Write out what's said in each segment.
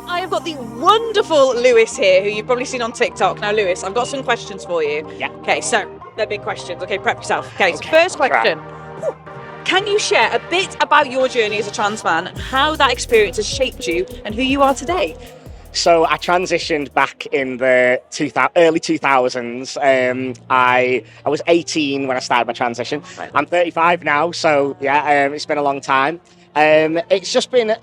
I have got the wonderful Lewis here, who you've probably seen on TikTok. Now, Lewis, I've got some questions for you. Yeah. Okay, so they're big questions. Okay, prep yourself. Okay, so first question. Can you share a bit about your journey as a trans man and how that experience has shaped you and who you are today? So I transitioned back in the early 2000s. I was 18 when I started my transition. Right. I'm 35 now, so yeah, it's been a long time. It's just been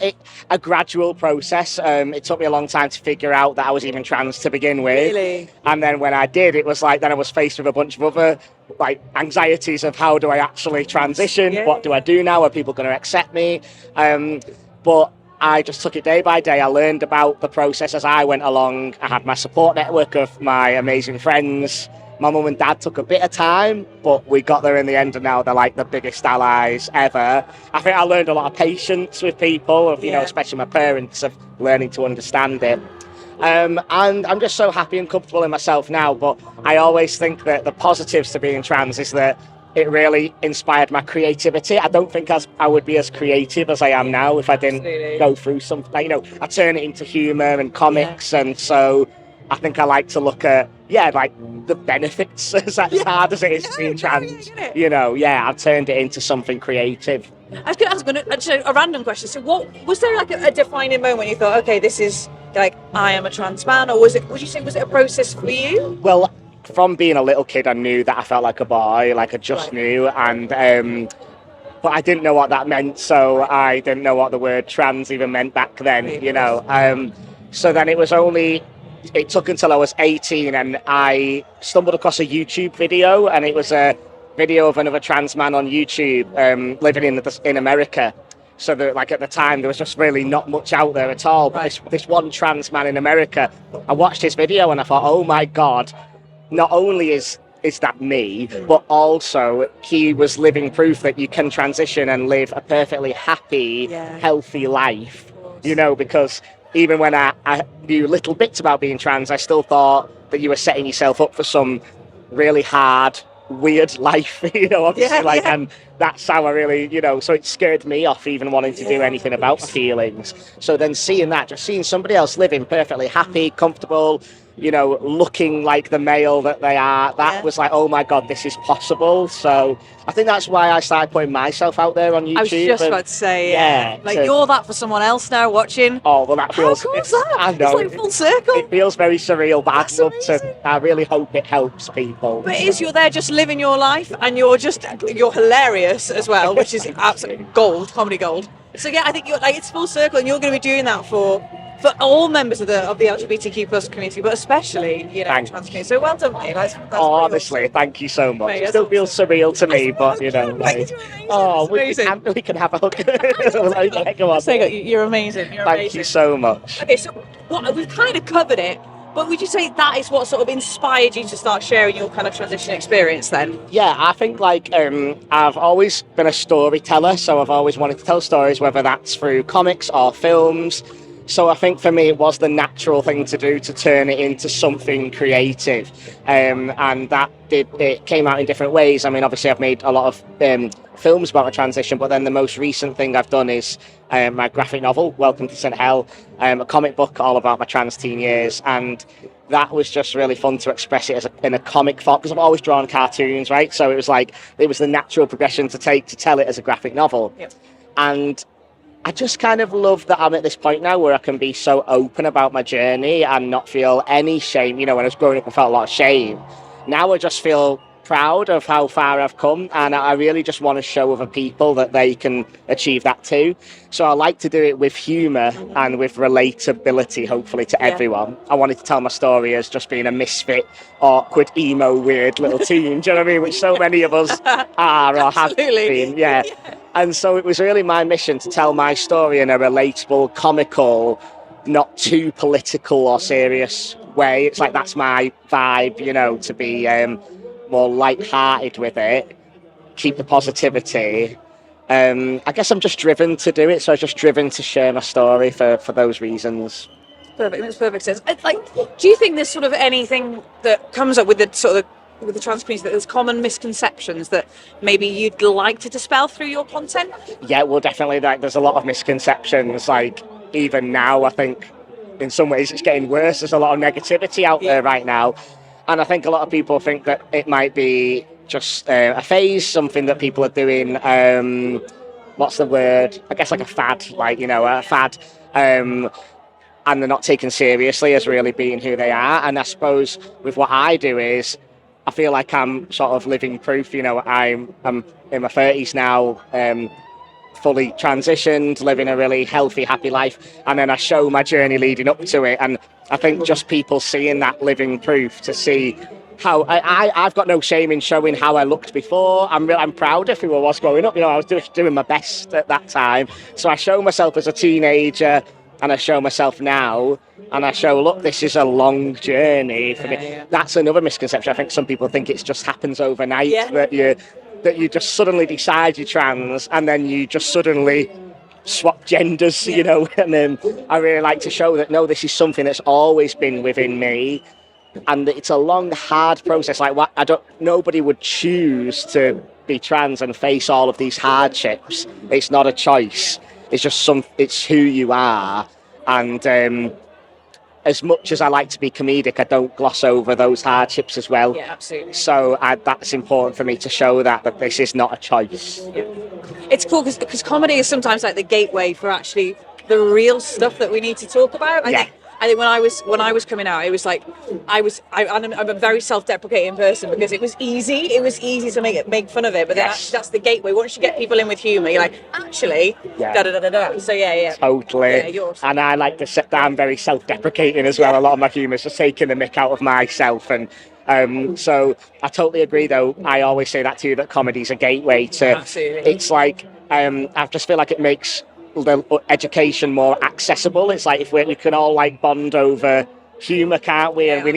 a gradual process. It took me a long time to figure out that I was even trans to begin with. Really? And then when I did, it was like, then I was faced with a bunch of other like anxieties of how do I actually transition? Yeah. What do I do now? Are people going to accept me? But I just took it day by day. I learned about the process as I went along. I had my support network of my amazing friends. My mum and dad took a bit of time, but we got there in the end, and now they're like the biggest allies ever. I think I learned a lot of patience with people, you know, especially my parents, of learning to understand it. And I'm just so happy and comfortable in myself now. But I always think that the positives to being trans is that it really inspired my creativity. I don't think I would be as creative as I am now if I didn't go through something. Like, you know, I turn it into humour and comics, and so I think I like to look at like the benefits as hard as it is being trans. You know, I've turned it into something creative. I was going to ask a random question. So, what was there like a defining moment you thought, okay, this is like I am a trans man, or was it? Would you say was it a process for you? Well, from being a little kid, I knew that I felt like a boy, like I just knew, and but I didn't know what that meant, so I didn't know what the word trans even meant back then, you know. So then it took until I was 18, and I stumbled across a YouTube video, and it was a video of another trans man on YouTube living in America. So that, like, at the time, there was just really not much out there at all. But this one trans man in America, I watched his video and I thought, oh my God, not only is that me, but also he was living proof that you can transition and live a perfectly happy, healthy life. You know, because even when I knew little bits about being trans, I still thought that you were setting yourself up for some really hard, weird life, you know, obviously, and that's how I really, you know, so it scared me off even wanting to do anything about my feelings. So then just seeing somebody else living perfectly happy, comfortable, you know, looking like the male that they are, that was like, oh my God, this is possible. So I think that's why I started putting myself out there on YouTube. I was just about to say, you're that for someone else now watching. Oh, well, that feels... How cool is that? I know. It's like full circle. It feels very surreal, but I really hope it helps people. But it is, you're there just living your life, and you're hilarious as well, which is absolute gold, comedy gold. So yeah, I think it's full circle, and you're going to be doing that for all members of the LGBTQ plus community, but especially, you know, trans community. So well done, mate. That's honestly, awesome. Thank you so much. Mate, it still feels surreal to me, but you know, we can have a hug. Come on. You're amazing. Thank you so much. Okay, so we've kind of covered it, but would you say that is what sort of inspired you to start sharing your kind of transition experience then? Yeah, I think I've always been a storyteller, so I've always wanted to tell stories, whether that's through comics or films. So I think for me it was the natural thing to do, to turn it into something creative, and it came out in different ways. I mean, obviously I've made a lot of films about my transition, but then the most recent thing I've done is my graphic novel, Welcome to St. Hell, a comic book all about my trans teen years, and that was just really fun to express it in a comic form, because I've always drawn cartoons, right? So it was the natural progression to tell it as a graphic novel. Yep. And I just kind of love that I'm at this point now where I can be so open about my journey and not feel any shame. You know, when I was growing up, I felt a lot of shame. Now I just feel proud of how far I've come, and I really just want to show other people that they can achieve that too. So I like to do it with humour and with relatability, hopefully, to everyone. I wanted to tell my story as just being a misfit, awkward, emo, weird little teen, do you know what I mean? Which so many of us are or have been. Yeah. And so it was really my mission to tell my story in a relatable, comical, not too political or serious way. It's like that's my vibe, you know, to be more light-hearted with it, keep the positivity. I guess I'm just driven to do it, so I'm just driven to share my story for those reasons. Perfect, makes perfect sense. Do you think there's sort of anything that comes up with the trans community, that there's common misconceptions that maybe you'd like to dispel through your content? Yeah, well, definitely. There's a lot of misconceptions. Like even now, I think in some ways it's getting worse. There's a lot of negativity out there right now, and I think a lot of people think that it might be just a phase, something that people are doing. What's the word? I guess like a fad, a fad. And they're not taken seriously as really being who they are. And I suppose with what I do is, I feel like I'm sort of living proof. I'm in my 30s now, fully transitioned, living a really healthy, happy life. And then I show my journey leading up to it. And I think just people seeing that living proof to see how I've got no shame in showing how I looked before. I'm proud of who I was growing up. I was just doing my best at that time. So I show myself as a teenager, and I show myself now, and I show, look, this is a long journey for me. Yeah. That's another misconception. I think some people think it just happens overnight, that you just suddenly decide you're trans, and then you just suddenly swap genders, And then I really like to show that, no, this is something that's always been within me, and it's a long, hard process. Nobody would choose to be trans and face all of these hardships. It's not a choice. It's just it's who you are. And as much as I like to be comedic, I don't gloss over those hardships as well. Yeah, absolutely. So that's important for me to show that this is not a choice. Yeah. It's cool because comedy is sometimes like the gateway for actually the real stuff that we need to talk about. I think when I was coming out, it was like I'm a very self-deprecating person because it was easy to make fun of it, but then that's the gateway. Once you get people in with humour, you're like, actually, da da da da da. So yeah, totally. Yeah, and I like to sit down very self-deprecating as well. A lot of my humour is just taking the mick out of myself, and so I totally agree. Though I always say that to you, that comedy's a gateway to. Absolutely. It's like I just feel like it makes the education more accessible. It's like if we can all bond over humour, can't we? And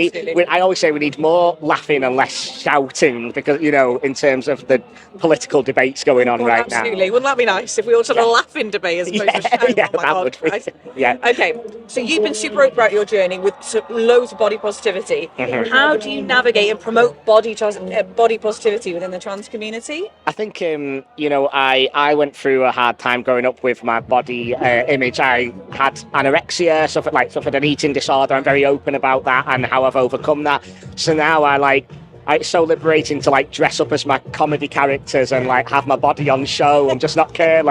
I always say we need more laughing and less shouting because, in terms of the political debates going on right now. Absolutely. Wouldn't that be nice if we all had a laughing debate as opposed to shouting? Yeah, that would be. Right? Yeah. Okay, so you've been super open about your journey with loads of body positivity. Mm-hmm. How do you navigate and promote body positivity within the trans community? I think, I went through a hard time growing up with my body image. I had anorexia, suffered an eating disorder. I'm very open about that and how I've overcome that. So now it's so liberating to dress up as my comedy characters and have my body on show and just not care.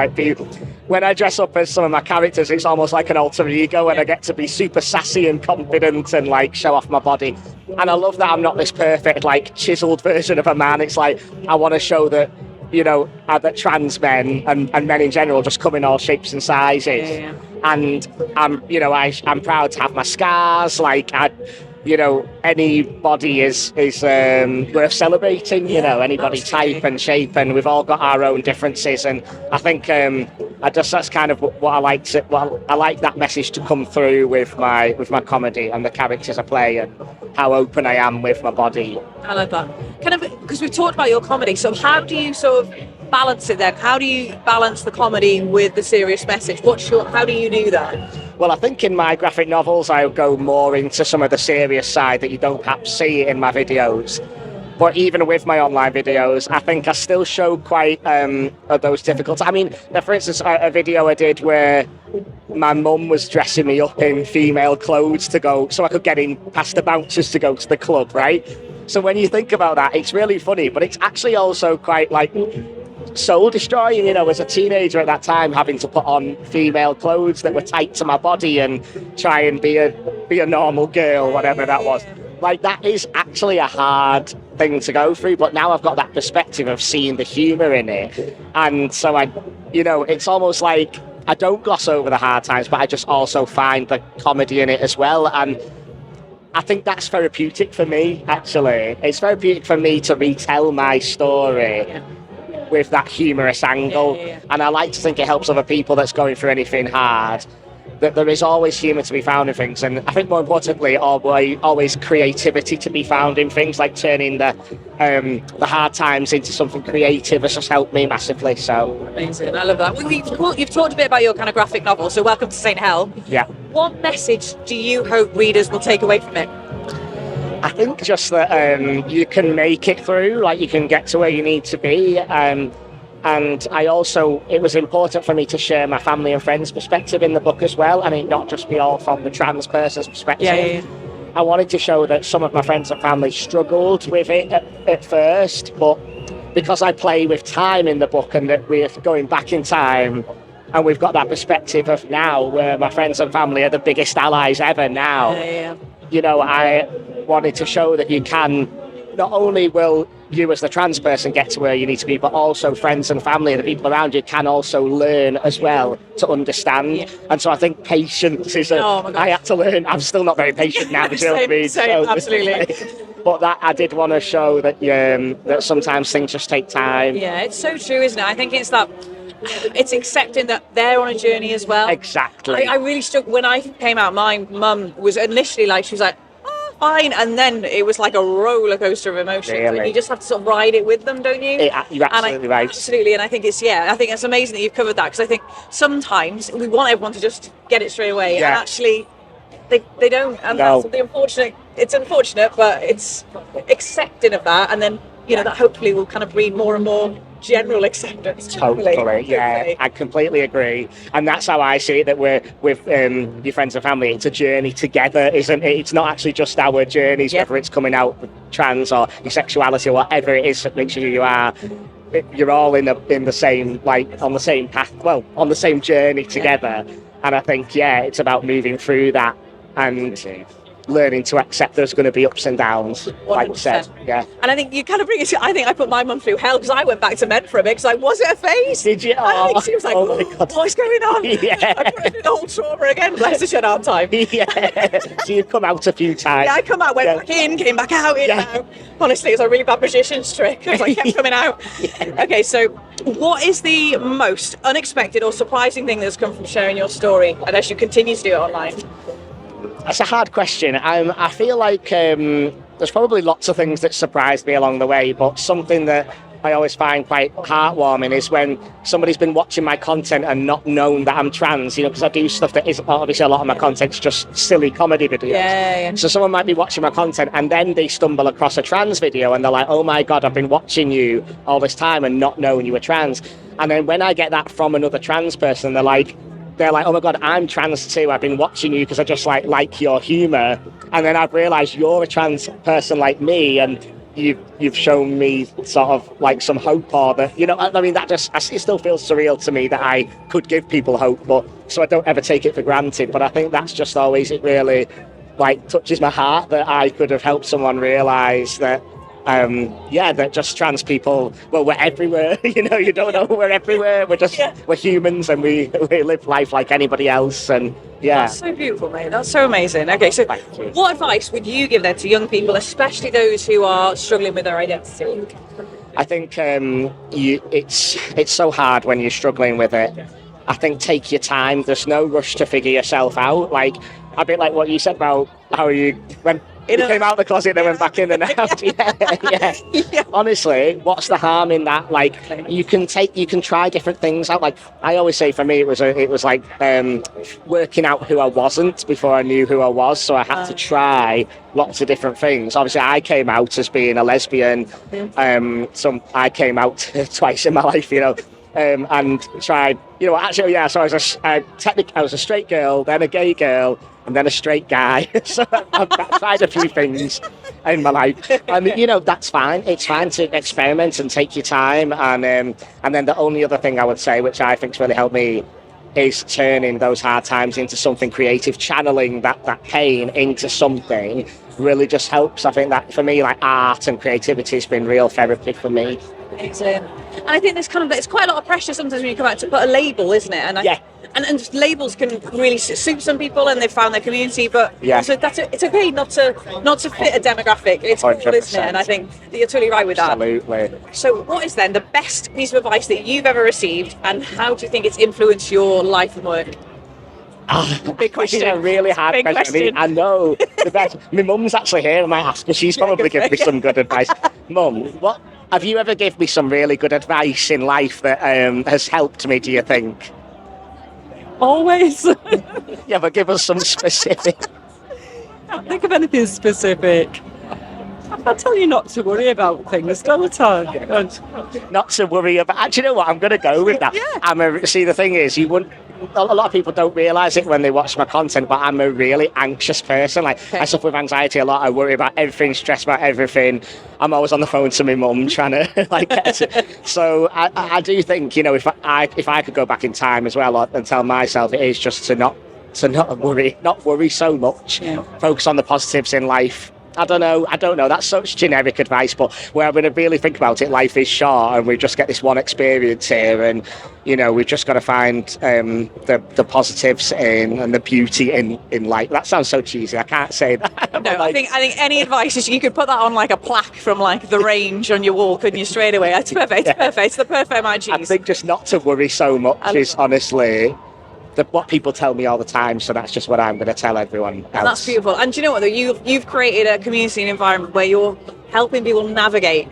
When I dress up as some of my characters, it's almost like an alter ego, and I get to be super sassy and confident and show off my body. And I love that I'm not this perfect chiseled version of a man. It's I want to show that that trans men and men in general just come in all shapes and sizes. Yeah. And I'm proud to have my scars. Anybody is worth celebrating. Anybody type and shape, and we've all got our own differences. And I think that's kind of what I like to. Well, I like that message to come through with my comedy and the characters I play and how open I am with my body. I love that. Kind of because we've talked about your comedy. So how do you sort of balance it then? How do you balance the comedy with the serious message? How do you do that? Well, I think in my graphic novels, I go more into some of the serious side that you don't perhaps see in my videos. But even with my online videos, I think I still show quite those difficulties. I mean, for instance, a video I did where my mum was dressing me up in female clothes to go, so I could get in past the bouncers to go to the club, right? So when you think about that, it's really funny, but it's actually also quite soul destroying, as a teenager at that time, having to put on female clothes that were tight to my body and try and be a normal girl, whatever that was. That is actually a hard thing to go through, but now I've got that perspective of seeing the humour in it. And so it's almost like I don't gloss over the hard times, but I just also find the comedy in it as well. And I think that's therapeutic for me, actually. It's therapeutic for me to retell my story with that humorous angle. Yeah. And I like to think it helps other people that's going through anything hard, that there is always humour to be found in things. And I think more importantly, always creativity to be found in things, turning the hard times into something creative has just helped me massively. So amazing, I love that. You've talked a bit about your kind of graphic novel, so Welcome to St. Hell. Yeah. What message do you hope readers will take away from it? I think just that you can make it through, you can get to where you need to be. And it was important for me to share my family and friends' perspective in the book as well, and it not just be all from the trans person's perspective. Yeah. I wanted to show that some of my friends and family struggled with it at first, but because I play with time in the book and that we're going back in time, and we've got that perspective of now where my friends and family are the biggest allies ever now. Yeah. You know, I wanted to show that you can, not only will you as the trans person get to where you need to be, but also friends and family, the people around you, can also learn as well to understand. Yeah. And so I think patience is I had to learn. I'm still not very patient now, do you know what I mean? Same, absolutely. But that I did want to show that that sometimes things just take time. Yeah, it's so true, isn't it? I think it's accepting that they're on a journey as well. Exactly. I really struggled when I came out. My mum was initially like, she was like, fine, and then it was like a roller coaster of emotions. Really? And you just have to sort of ride it with them, don't you? You're absolutely right. Absolutely, and I think it's amazing that you've covered that, because I think sometimes we want everyone to just get it straight away, and actually they don't, and that's the unfortunate. It's unfortunate, but it's accepting of that, and then that hopefully will kind of breed more and more general acceptance. Totally, yeah, I completely agree, and that's how I see it. That we're with your friends and family. It's a journey together, isn't it? It's not actually just our journeys, whether it's coming out with trans or your sexuality or whatever it is that makes who you are. You're all in the same, like, on the same path, on the same journey together. And I think it's about moving through that and learning to accept there's going to be ups and downs, 100%. Like you said. Yeah. And I think you kind of bring it to, I think I put my mum through hell, because I went back to Med for a bit, because like, was it a phase? Did you? I think she was like, my God. What's going on? Yeah. I put her through the whole trauma again, bless her, she had a hard time. Yeah. So you've come out a few times. Yeah, I come out, went back in, came back out, out. Honestly, it was a really bad magician's trick, because I kept coming out. Okay, so what is the most unexpected or surprising thing that's come from sharing your story, and as you continue to do it online? That's a hard question. I feel like there's probably lots of things that surprised me along the way, but something that I always find quite heartwarming is when somebody's been watching my content and not known that I'm trans, because I do stuff that isn't, obviously a lot of my content's just silly comedy videos. Yeah. So someone might be watching my content and then they stumble across a trans video and they're like, oh my God, I've been watching you all this time and not knowing you were trans. And then when I get that from another trans person, they're like, oh my God, I'm trans too. I've been watching you because I just like your humour, and then I've realised you're a trans person like me, and you've shown me sort of like some hope, or that I mean, that just it still feels surreal to me that I could give people hope, but so I don't ever take it for granted. But I think that's just always, it really like touches my heart that I could have helped someone realise that. That just trans people, we're everywhere, you don't know, we're everywhere, we're humans, and we live life like anybody else, and That's so beautiful, mate, that's so amazing. Okay, so what advice would you give then to young people, especially those who are struggling with their identity? I think it's so hard when you're struggling with it. I think take your time, there's no rush to figure yourself out, like a bit like what you said about how you came out of the closet and then went back in and out. Yeah. Honestly, what's the harm in that? Like, you can try different things out. Like, I always say, for me, it was like working out who I wasn't before I knew who I was. So I had to try lots of different things. Obviously, I came out as being a lesbian. I came out twice in my life, and tried, so I was a straight girl, then a gay girl, and then a straight guy. So I've tried a few things in my life. And, that's fine. It's fine to experiment and take your time. And then the only other thing I would say, which I think's really helped me, is turning those hard times into something creative, channeling that pain into something really just helps. I think that, for me, like, art and creativity has been real therapy for me. Amazing. And I think it's quite a lot of pressure sometimes when you come out to put a label, isn't it? And just labels can really suit some people, and they've found their community, but also it's okay not to fit a demographic. It's cool, isn't it? And I think that you're totally right with that. Absolutely. So what is then the best piece of advice that you've ever received, and how do you think it's influenced your life and work? Big question. It's a really hard question. I know. The best. My mum's actually here. I might ask her. She's probably given me some good advice. Mum, what have you ever given me some really good advice in life that has helped me, do you think? Always. Yeah, but give us some specific. I can't think of anything specific. I tell you not to worry about things, don't I? Not to worry about. Do you know what? I'm going to go with that. Yeah. See, the thing is, you wouldn't. A lot of people don't realise it when they watch my content, but I'm a really anxious person. Like, I suffer with anxiety a lot. I worry about everything, stress about everything. I'm always on the phone to my mum trying to get it. So I do think, if I could go back in time as well and tell myself it is just to not worry so much. Yeah. Focus on the positives in life. I don't know. That's such generic advice, but where I'm going to really think about it, life is short and we just get this one experience here, and we've just got to find the positives and the beauty in life. That sounds so cheesy. I can't say that. No, I think any advice is you could put that on like a plaque from like the range on your wall, couldn't you? Straight away. It's perfect. It's perfect. It's the perfect amount of cheese. I think just not to worry so much is honestly what people tell me all the time, so that's just what I'm going to tell everyone else. And that's beautiful. And do you know what, though? You've created a community and environment where you're helping people navigate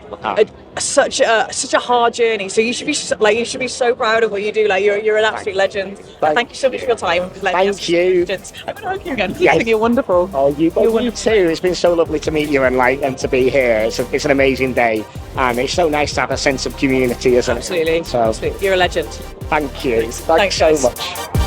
such a hard journey. So you should be so proud of what you do. Like you're an absolute legend. Thank you so much for your time. Thank you. I'm going to hug you again. I think you're wonderful. Oh, you too. It's been so lovely to meet you and to be here. It's an amazing day, and it's so nice to have a sense of community, isn't it? Absolutely. So, absolutely. You're a legend. Thank you. Thanks so guys. much.